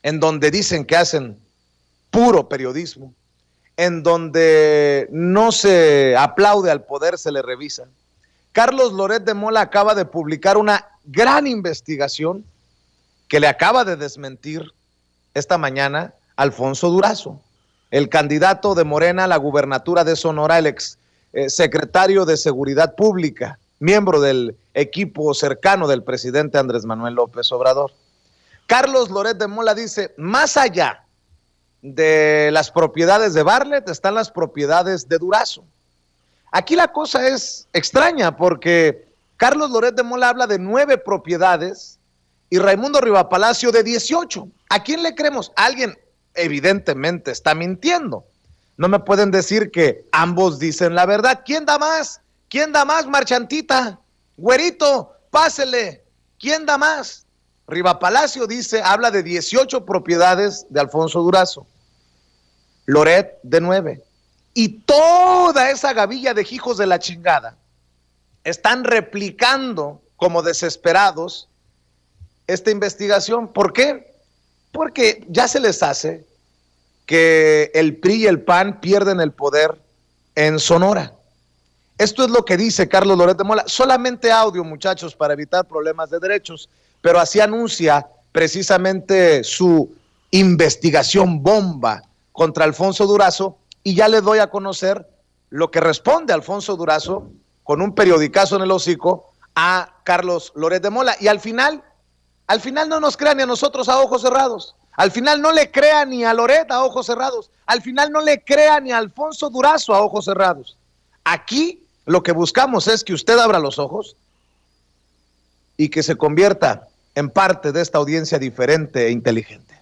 en donde dicen que hacen puro periodismo, en donde no se aplaude al poder, se le revisa. Carlos Loret de Mola acaba de publicar una gran investigación que le acaba de desmentir esta mañana Alfonso Durazo, el candidato de Morena a la gubernatura de Sonora, el ex secretario de Seguridad Pública, miembro del equipo cercano del presidente Andrés Manuel López Obrador. Carlos Loret de Mola dice, más allá de las propiedades de Bartlett están las propiedades de Durazo. Aquí la cosa es extraña porque Carlos Loret de Mola habla de 9 propiedades y Raimundo Rivapalacio de 18. ¿A quién le creemos? Alguien evidentemente está mintiendo. No me pueden decir que ambos dicen la verdad. ¿Quién da más? ¿Quién da más, marchantita? Güerito, pásele. ¿Quién da más? Rivapalacio dice, habla de 18 propiedades de Alfonso Durazo. Loret de 9. Y toda esa gavilla de hijos de la chingada están replicando como desesperados esta investigación. ¿Por qué? Porque ya se les hace que el PRI y el PAN pierden el poder en Sonora. Esto es lo que dice Carlos Loret de Mola. Solamente audio, muchachos, para evitar problemas de derechos, pero así anuncia precisamente su investigación bomba contra Alfonso Durazo, y ya le doy a conocer lo que responde Alfonso Durazo con un periodicazo en el hocico a Carlos Loret de Mola. Y al final no nos crean ni a nosotros a ojos cerrados. Al final no le crean ni a Loret a ojos cerrados. Al final no le crean ni a Alfonso Durazo a ojos cerrados. Aquí lo que buscamos es que usted abra los ojos y que se convierta en parte de esta audiencia diferente e inteligente.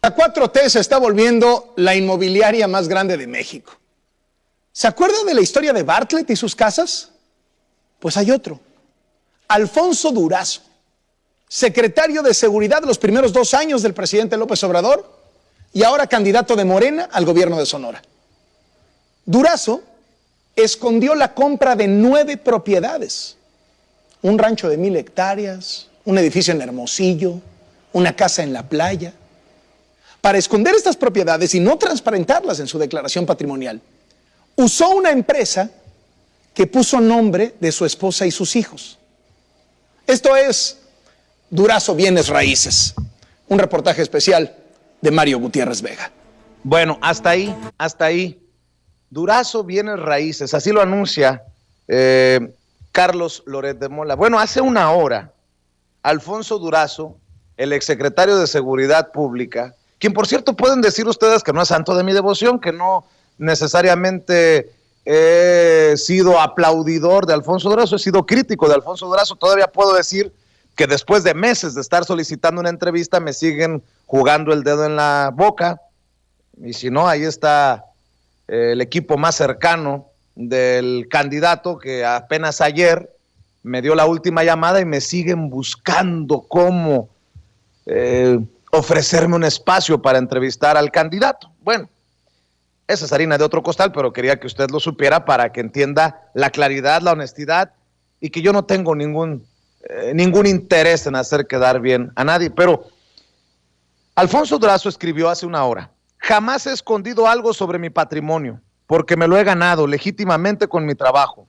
La 4T se está volviendo la inmobiliaria más grande de México. ¿Se acuerda de la historia de Bartlett y sus casas? Pues hay otro. Alfonso Durazo, secretario de Seguridad de los primeros 2 años del presidente López Obrador y ahora candidato de Morena al gobierno de Sonora. Durazo escondió la compra de 9 propiedades. Un rancho de 1,000 hectáreas, un edificio en Hermosillo, una casa en la playa. Para esconder estas propiedades y no transparentarlas en su declaración patrimonial, usó una empresa que puso nombre de su esposa y sus hijos. Esto es Durazo Bienes Raíces, un reportaje especial de Mario Gutiérrez Vega. Bueno, hasta ahí. Durazo Bienes Raíces, así lo anuncia Carlos Loret de Mola. Bueno, hace una hora, Alfonso Durazo, el exsecretario de Seguridad Pública, quien por cierto pueden decir ustedes que no es santo de mi devoción, que no necesariamente he sido aplaudidor de Alfonso Durazo, he sido crítico de Alfonso Durazo, todavía puedo decir que después de meses de estar solicitando una entrevista me siguen jugando el dedo en la boca, y si no, ahí está el equipo más cercano del candidato que apenas ayer me dio la última llamada y me siguen buscando cómo ofrecerme un espacio para entrevistar al candidato. Bueno, esa es harina de otro costal, pero quería que usted lo supiera para que entienda la claridad, la honestidad y que yo no tengo ningún interés en hacer quedar bien a nadie. Pero Alfonso Durazo escribió hace una hora: jamás he escondido algo sobre mi patrimonio, porque me lo he ganado legítimamente con mi trabajo.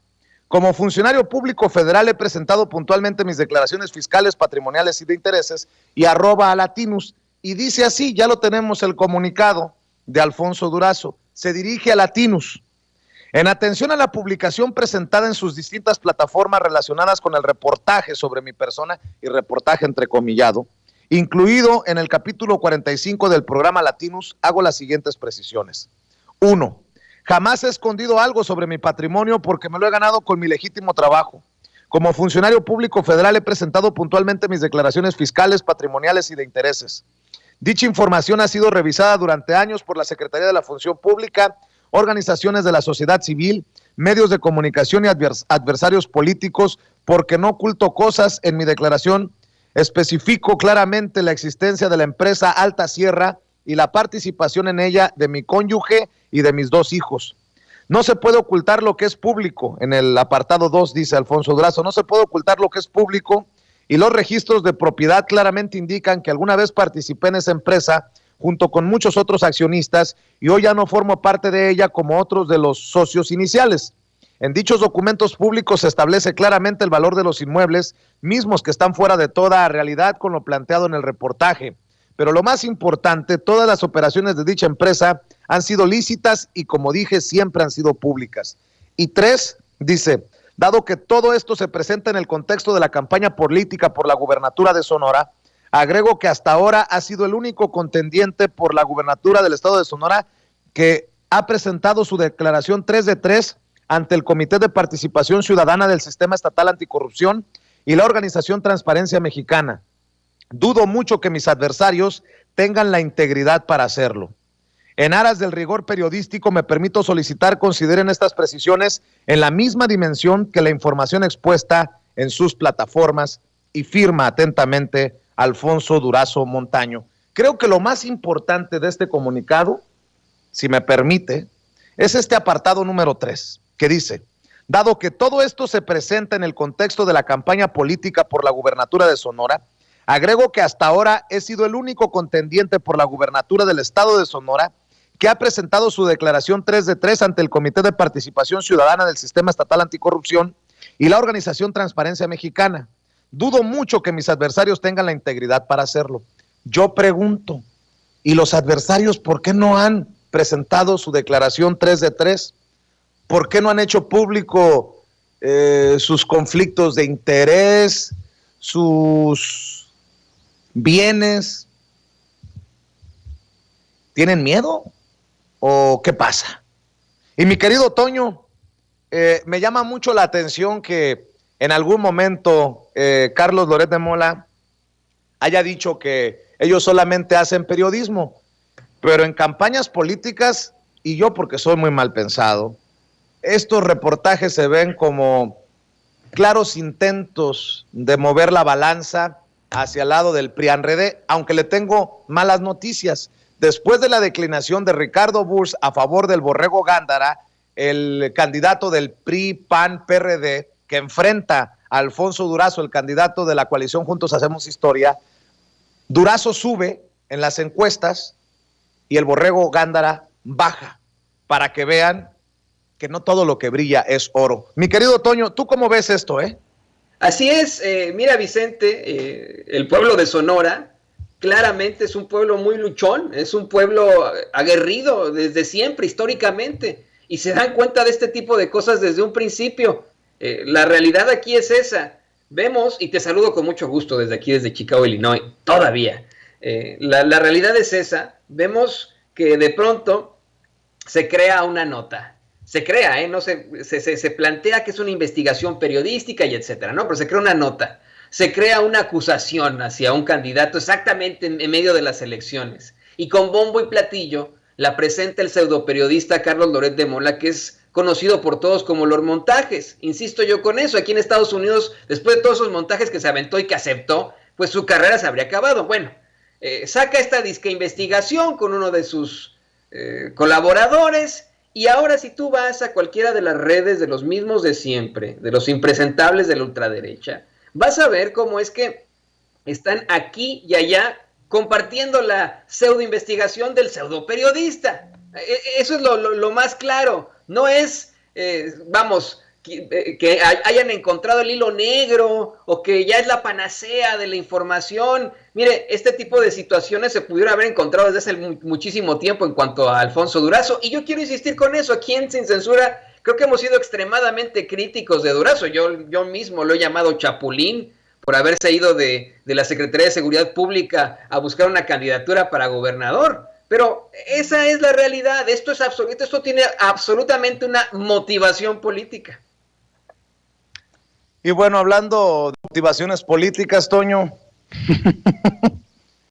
Como funcionario público federal he presentado puntualmente mis declaraciones fiscales, patrimoniales y de intereses y @ Latinus. Y dice así, ya lo tenemos el comunicado de Alfonso Durazo. Se dirige a Latinus. En atención a la publicación presentada en sus distintas plataformas relacionadas con el reportaje sobre mi persona, y reportaje entrecomillado, incluido en el capítulo 45 del programa Latinus, hago las siguientes precisiones. 1. Jamás he escondido algo sobre mi patrimonio porque me lo he ganado con mi legítimo trabajo. Como funcionario público federal he presentado puntualmente mis declaraciones fiscales, patrimoniales y de intereses. Dicha información ha sido revisada durante años por la Secretaría de la Función Pública, organizaciones de la sociedad civil, medios de comunicación y adversarios políticos, porque no oculto cosas. En mi declaración especifico claramente la existencia de la empresa Alta Sierra y la participación en ella de mi cónyuge y de mis 2 hijos. No se puede ocultar lo que es público. En el apartado 2 dice Alfonso Durazo, no se puede ocultar lo que es público y los registros de propiedad claramente indican que alguna vez participé en esa empresa junto con muchos otros accionistas y hoy ya no formo parte de ella como otros de los socios iniciales. En dichos documentos públicos se establece claramente el valor de los inmuebles, mismos que están fuera de toda realidad con lo planteado en el reportaje. Pero lo más importante, todas las operaciones de dicha empresa han sido lícitas y, como dije, siempre han sido públicas. Y 3, dice, dado que todo esto se presenta en el contexto de la campaña política por la gubernatura de Sonora, agrego que hasta ahora ha sido el único contendiente por la gubernatura del estado de Sonora que ha presentado su declaración 3 de 3 ante el Comité de Participación Ciudadana del Sistema Estatal Anticorrupción y la organización Transparencia Mexicana. Dudo mucho que mis adversarios tengan la integridad para hacerlo. En aras del rigor periodístico, me permito solicitar consideren estas precisiones en la misma dimensión que la información expuesta en sus plataformas, y firma atentamente Alfonso Durazo Montaño. Creo que lo más importante de este comunicado, si me permite, es este apartado número 3, que dice, dado que todo esto se presenta en el contexto de la campaña política por la gubernatura de Sonora, agrego que hasta ahora he sido el único contendiente por la gubernatura del estado de Sonora que ha presentado su declaración 3 de 3 ante el Comité de Participación Ciudadana del Sistema Estatal Anticorrupción y la organización Transparencia Mexicana. Dudo mucho que mis adversarios tengan la integridad para hacerlo. Yo pregunto, ¿y los adversarios por qué no han presentado su declaración 3 de 3? ¿Por qué no han hecho público sus conflictos de interés, sus bienes? ¿Tienen miedo o qué pasa? Y mi querido Toño, me llama mucho la atención que en algún momento Carlos Loret de Mola haya dicho que ellos solamente hacen periodismo, pero en campañas políticas, y yo porque soy muy mal pensado, estos reportajes se ven como claros intentos de mover la balanza hacia el lado del PRI-PAN-RD, aunque le tengo malas noticias. Después de la declinación de Ricardo Burs a favor del Borrego Gándara, el candidato del PRI-PAN-PRD, que enfrenta a Alfonso Durazo, el candidato de la coalición Juntos Hacemos Historia, Durazo sube en las encuestas y el Borrego Gándara baja, para que vean que no todo lo que brilla es oro. Mi querido Toño, ¿tú cómo ves esto, Así es, mira Vicente, el pueblo de Sonora claramente es un pueblo muy luchón, es un pueblo aguerrido desde siempre, históricamente, y se dan cuenta de este tipo de cosas desde un principio. La realidad aquí es esa. Vemos, y te saludo con mucho gusto desde aquí, desde Chicago, Illinois, todavía. La realidad es esa. Vemos que de pronto se crea una nota. Se crea, no se plantea que es una investigación periodística y etcétera, ¿no? Pero se crea una nota. Se crea una acusación hacia un candidato exactamente en medio de las elecciones. Y con bombo y platillo la presenta el pseudoperiodista Carlos Loret de Mola, que es conocido por todos como los montajes. Insisto yo con eso, aquí en Estados Unidos, después de todos esos montajes que se aventó y que aceptó, pues su carrera se habría acabado. Bueno, saca esta disque investigación con uno de sus colaboradores, y ahora si tú vas a cualquiera de las redes de los mismos de siempre, de los impresentables de la ultraderecha, vas a ver cómo es que están aquí y allá compartiendo la pseudoinvestigación del pseudoperiodista. Eso es lo más claro. No es, que hayan encontrado el hilo negro o que ya es la panacea de la información. Mire, este tipo de situaciones se pudieron haber encontrado desde hace muchísimo tiempo en cuanto a Alfonso Durazo. Y yo quiero insistir con eso. Aquí en Sin Censura creo que hemos sido extremadamente críticos de Durazo. Yo mismo lo he llamado chapulín por haberse ido de la Secretaría de Seguridad Pública a buscar una candidatura para gobernador. Pero esa es la realidad. Esto es absoluto. Esto tiene absolutamente una motivación política. Y bueno, hablando de motivaciones políticas, Toño,